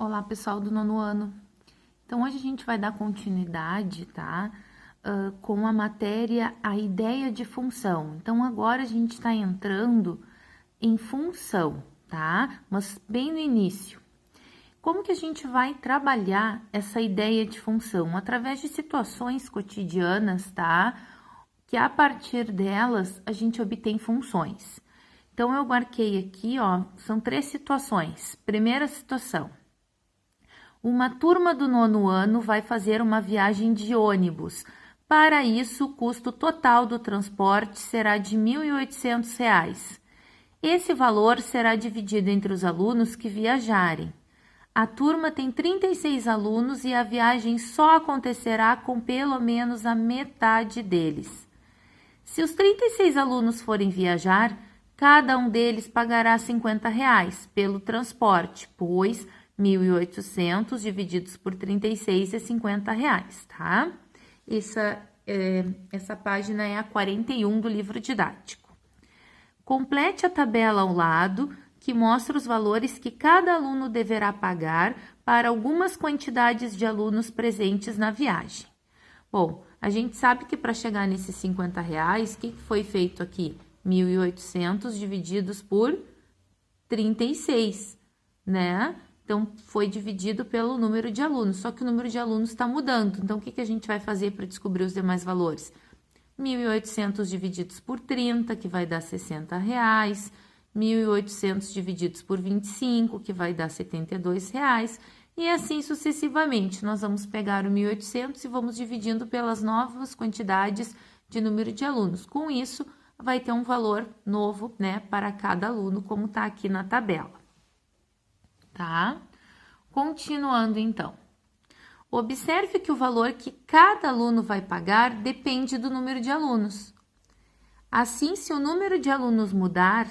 Olá, pessoal do nono ano. Então, hoje a gente vai dar continuidade, tá? Com a matéria A Ideia de Função. Então, agora a gente está entrando em função, tá? Mas bem no início. Como que a gente vai trabalhar essa ideia de função? Através de situações cotidianas, tá? Que a partir delas a gente obtém funções. Então, eu marquei aqui, ó, são 3 situações. Primeira situação. Uma turma do nono ano vai fazer uma viagem de ônibus. Para isso, o custo total do transporte será de R$ 1.800. Esse valor será dividido entre os alunos que viajarem. A turma tem 36 alunos e a viagem só acontecerá com pelo menos a metade deles. Se os 36 alunos forem viajar, cada um deles pagará R$ 50 pelo transporte, pois 1.800 divididos por 36 é R$ 50, tá? Essa página é a 41 do livro didático. Complete a tabela ao lado, que mostra os valores que cada aluno deverá pagar para algumas quantidades de alunos presentes na viagem. Bom, a gente sabe que para chegar nesses R$ 50, o que foi feito aqui? 1.800 divididos por 36, né? Então, foi dividido pelo número de alunos, só que o número de alunos está mudando. Então, o que a gente vai fazer para descobrir os demais valores? 1.800 divididos por 30, que vai dar R$ 60. 1.800 divididos por 25, que vai dar R$ 72. E assim sucessivamente. Nós vamos pegar o 1.800 e vamos dividindo pelas novas quantidades de número de alunos. Com isso, vai ter um valor novo, né, para cada aluno, como está aqui na tabela. Tá? Continuando, então. Observe que o valor que cada aluno vai pagar depende do número de alunos. Assim, se o número de alunos mudar,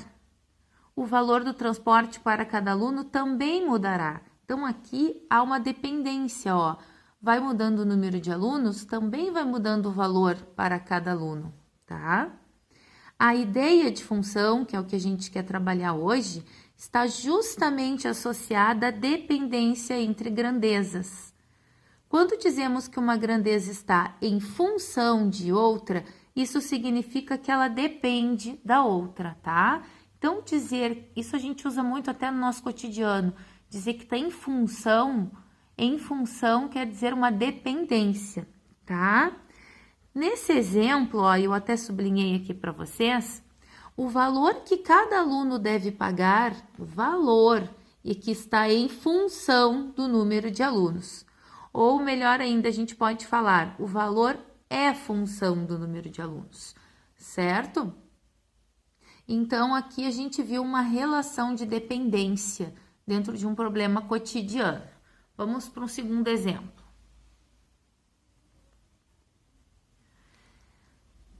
o valor do transporte para cada aluno também mudará. Então, aqui há uma dependência, ó. Vai mudando o número de alunos, também vai mudando o valor para cada aluno, tá? A ideia de função, que é o que a gente quer trabalhar hoje, está justamente associada à dependência entre grandezas. Quando dizemos que uma grandeza está em função de outra, isso significa que ela depende da outra, tá? Então, dizer, isso a gente usa muito até no nosso cotidiano, dizer que está em função quer dizer uma dependência, tá? Nesse exemplo, ó, eu até sublinhei aqui para vocês, o valor que cada aluno deve pagar, o valor, e que está em função do número de alunos. Ou melhor ainda, a gente pode falar, o valor é função do número de alunos, certo? Então, aqui a gente viu uma relação de dependência dentro de um problema cotidiano. Vamos para um segundo exemplo.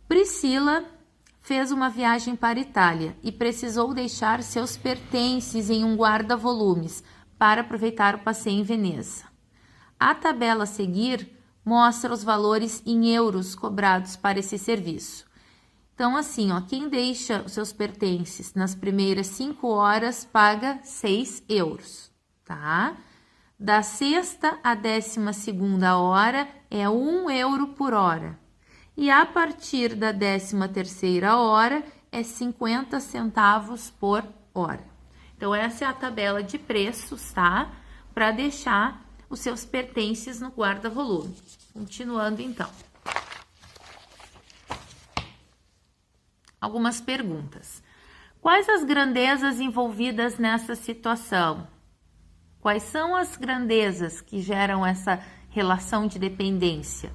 Priscila fez uma viagem para a Itália e precisou deixar seus pertences em um guarda-volumes para aproveitar o passeio em Veneza. A tabela a seguir mostra os valores em euros cobrados para esse serviço. Então, assim, ó, quem deixa os seus pertences nas primeiras 5 horas paga 6 euros, tá? Da sexta à 12ª hora é 1 euro por hora. E a partir da 13ª hora é 50 centavos por hora. Então, essa é a tabela de preços, tá? Para deixar os seus pertences no guarda-volume. Continuando, então. Algumas perguntas. Quais as grandezas envolvidas nessa situação? Quais são as grandezas que geram essa relação de dependência?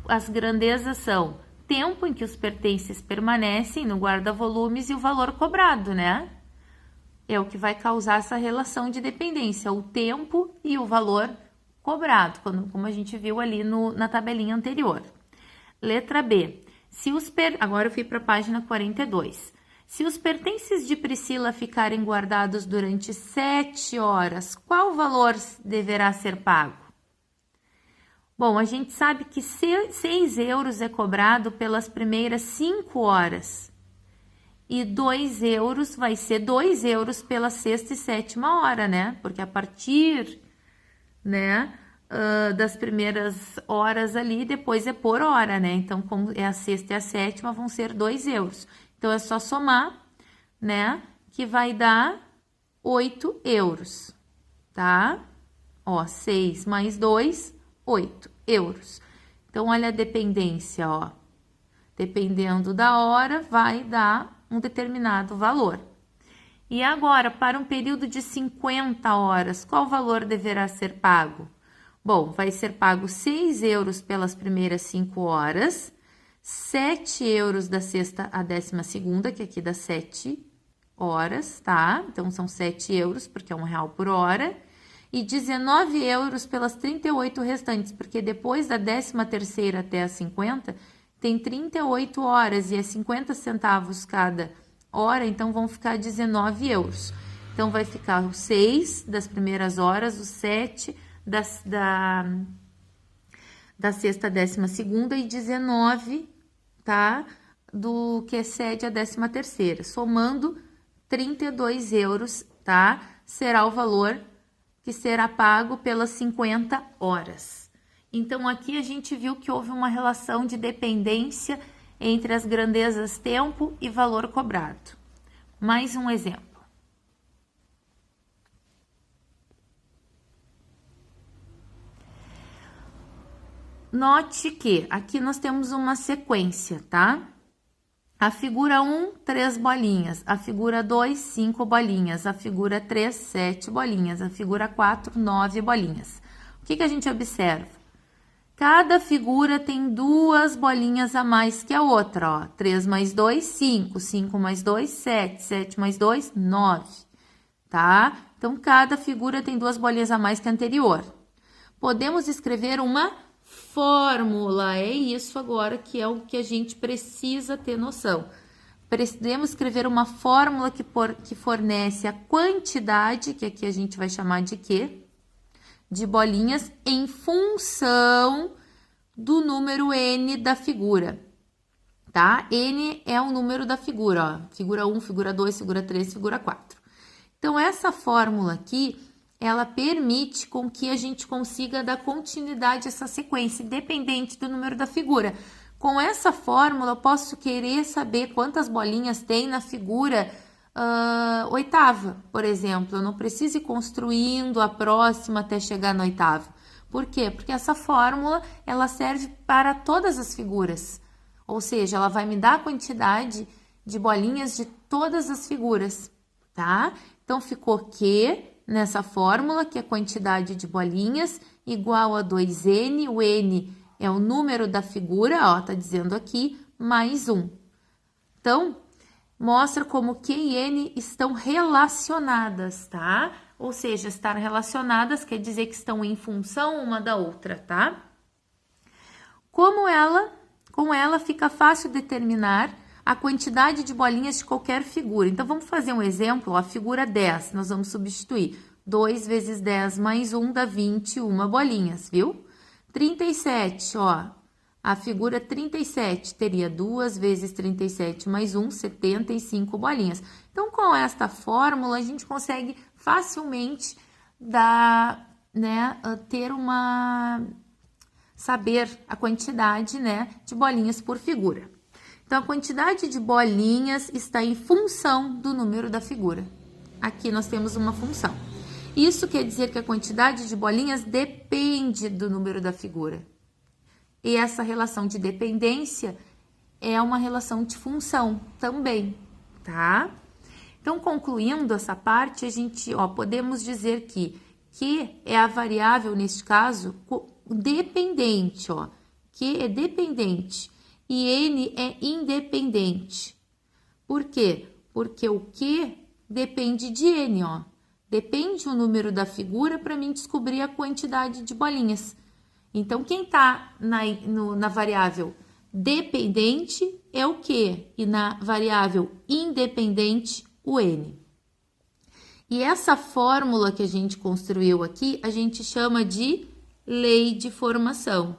As grandezas são tempo em que os pertences permanecem no guarda-volumes e o valor cobrado, né? É o que vai causar essa relação de dependência, o tempo e o valor cobrado, como a gente viu ali na tabelinha anterior. Letra B. Agora eu fui para a página 42. Se os pertences de Priscila ficarem guardados durante 7 horas, qual valor deverá ser pago? Bom, a gente sabe que 6 euros é cobrado pelas primeiras 5 horas. E 2 euros vai ser 2 euros pela sexta e sétima hora, né? Porque a partir né, das primeiras horas ali, depois é por hora, né? Então, como é a sexta e a sétima, vão ser 2 euros. Então, é só somar, né, que vai dar 8 euros, tá? Ó, 6 mais 2, 8 euros. Então, olha a dependência, ó. Dependendo da hora, vai dar um determinado valor. E agora, para um período de 50 horas, qual valor deverá ser pago? Bom, vai ser pago 6 euros pelas primeiras 5 horas, 7 euros da sexta à 12ª, que aqui dá 7 horas, tá? Então, são 7 euros, porque é R$1 por hora, e 19 euros pelas 38 restantes, porque depois da 13ª até a 50, tem 38 horas e é 50 centavos cada hora, então vão ficar 19 euros. Então, vai ficar os 6 das primeiras horas, os 7 da sexta à 12ª e 19, tá? Do que excede a 13ª. Somando 32 euros, tá? Será o valor que será pago pelas 50 horas. Então, aqui a gente viu que houve uma relação de dependência entre as grandezas tempo e valor cobrado. Mais um exemplo. Note que aqui nós temos uma sequência, tá? A figura 1, 3 bolinhas. A figura 2, 5 bolinhas. A figura 3, 7 bolinhas. A figura 4, 9 bolinhas. O que a gente observa? Cada figura tem 2 bolinhas a mais que a outra, ó. 3 mais 2, 5. 5 mais 2, 7. 7 mais 2, 9. Tá? Então, cada figura tem 2 bolinhas a mais que a anterior. Podemos escrever uma fórmula, é isso agora que é o que a gente precisa ter noção. Podemos escrever uma fórmula que fornece a quantidade, que aqui a gente vai chamar de quê? De bolinhas em função do número n da figura, tá? N é o número da figura, ó. Figura 1, figura 2, figura 3, figura 4. Então, essa fórmula aqui, ela permite com que a gente consiga dar continuidade a essa sequência, independente do número da figura. Com essa fórmula, eu posso querer saber quantas bolinhas tem na figura oitava, por exemplo. Eu não preciso ir construindo a próxima até chegar na oitava. Por quê? Porque essa fórmula, ela serve para todas as figuras. Ou seja, ela vai me dar a quantidade de bolinhas de todas as figuras, tá? Então, ficou que... nessa fórmula, que é a quantidade de bolinhas igual a 2n, o n é o número da figura, ó, tá dizendo aqui, mais 1. Então, mostra como Q e N estão relacionadas, tá? Ou seja, estar relacionadas quer dizer que estão em função uma da outra, tá? Com ela fica fácil determinar a quantidade de bolinhas de qualquer figura. Então, vamos fazer um exemplo, ó, a figura 10, nós vamos substituir 2 vezes 10 mais 1 dá 21 bolinhas, viu? 37, ó, a figura 37 teria 2 vezes 37 mais 1, 75 bolinhas. Então, com esta fórmula, a gente consegue facilmente saber a quantidade, né, de bolinhas por figura. Então, a quantidade de bolinhas está em função do número da figura. Aqui nós temos uma função. Isso quer dizer que a quantidade de bolinhas depende do número da figura. E essa relação de dependência é uma relação de função também, tá? Então, concluindo essa parte, a gente, ó, podemos dizer que Q é a variável, neste caso, dependente, ó. Q é dependente e N é independente. Por quê? Porque o Q depende de N, ó. Depende o número da figura para mim descobrir a quantidade de bolinhas. Então, quem está na variável dependente é o Q e na variável independente, o N. E essa fórmula que a gente construiu aqui, a gente chama de lei de formação,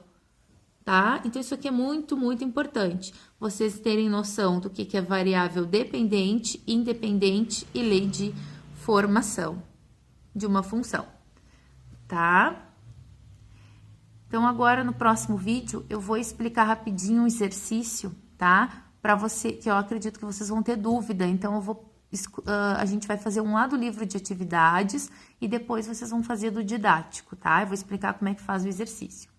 tá? Então, isso aqui é muito, muito importante. Vocês terem noção do que é variável dependente, independente e lei de formação de uma função, tá? Então, agora no próximo vídeo, eu vou explicar rapidinho um exercício, tá? Para você, que eu acredito que vocês vão ter dúvida. Então, a gente vai fazer um lá do livro de atividades e depois vocês vão fazer do didático, tá? Eu vou explicar como é que faz o exercício.